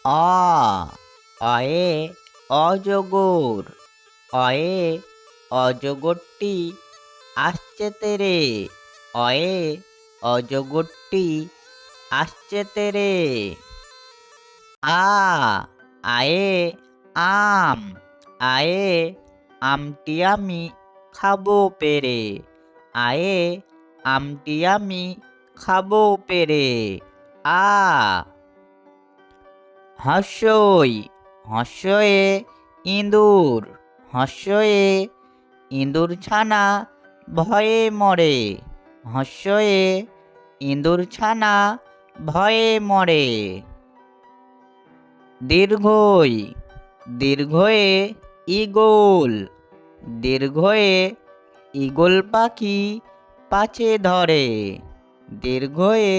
অ অয়ে অজগর। অয়ে অজগরটি আসছে তেরে। অয়ে অজগরটি আসছে তেরে। আ আয়ে আম। আয়ে আমটি আমি খাবো পেরে। আয়ে আমটি আমি খাবো পেরে। আ হর্ষই হর্ষয়ে ইঁদুর। হর্ষয়ে ইঁদুর ছানা ভয়ে মরে। হর্ষয়ে ইঁদুর ছানা ভয়ে মরে। দীর্ঘই দীর্ঘয়ে ঈগল। দীর্ঘয়ে ঈগল পাখি পাছে ধরে। দীর্ঘয়ে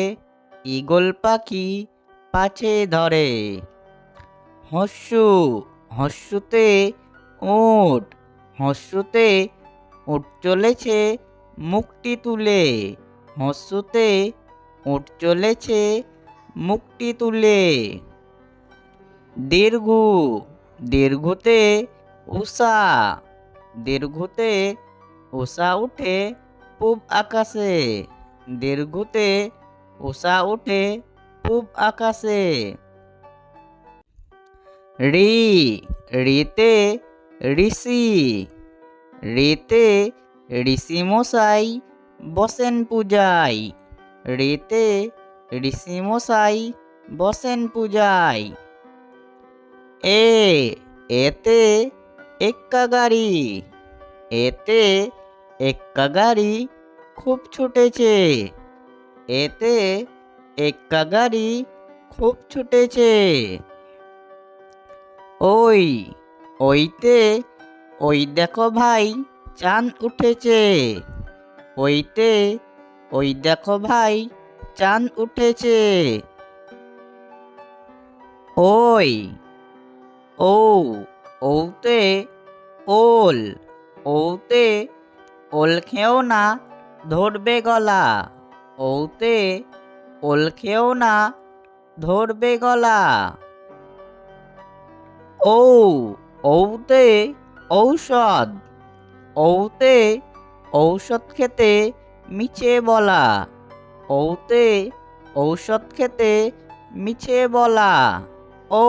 ঈগল পাখি পাছে ধরে। হর্ষু হর্ষুতে উট। হর্ষুতে উট চলেছে মুখটি তুলে। হর্ষুতে উট চলেছে মুখটি তুলে। দীর্ঘ দীর্ঘতে উষা। দীর্ঘতে উষা উঠে পূব আকাশে। দীর্ঘতে উষা উঠে পূব আকাশে। ঋ ঋতে ঋষি। ঋতে ঋষি মশাই বসেন পূজায়। ঋতে ঋষি মশাই বসেন পূজায়। এতে এক্কা গাড়ি। এতে এক্কা গাড়ি খুব ছুটেছে। এতে এক্কা গাড়ি খুব ছুটেছে। ওই ওইতে ওই দেখো ভাই চাঁদ উঠেছে। ওইতে ওই দেখো ভাই চাঁদ উঠেছে। ওই ও ওতে ওল। ওতে ওল খেও না ধরবে গলা। ওতে ওল খেও না ধরবে গলা। ঔ ঔতে ঔষধ। ঔতে ঔষধ খেতে মিছে বলা। ঔতে ঔষধ খেতে মিছে বলা। ঔ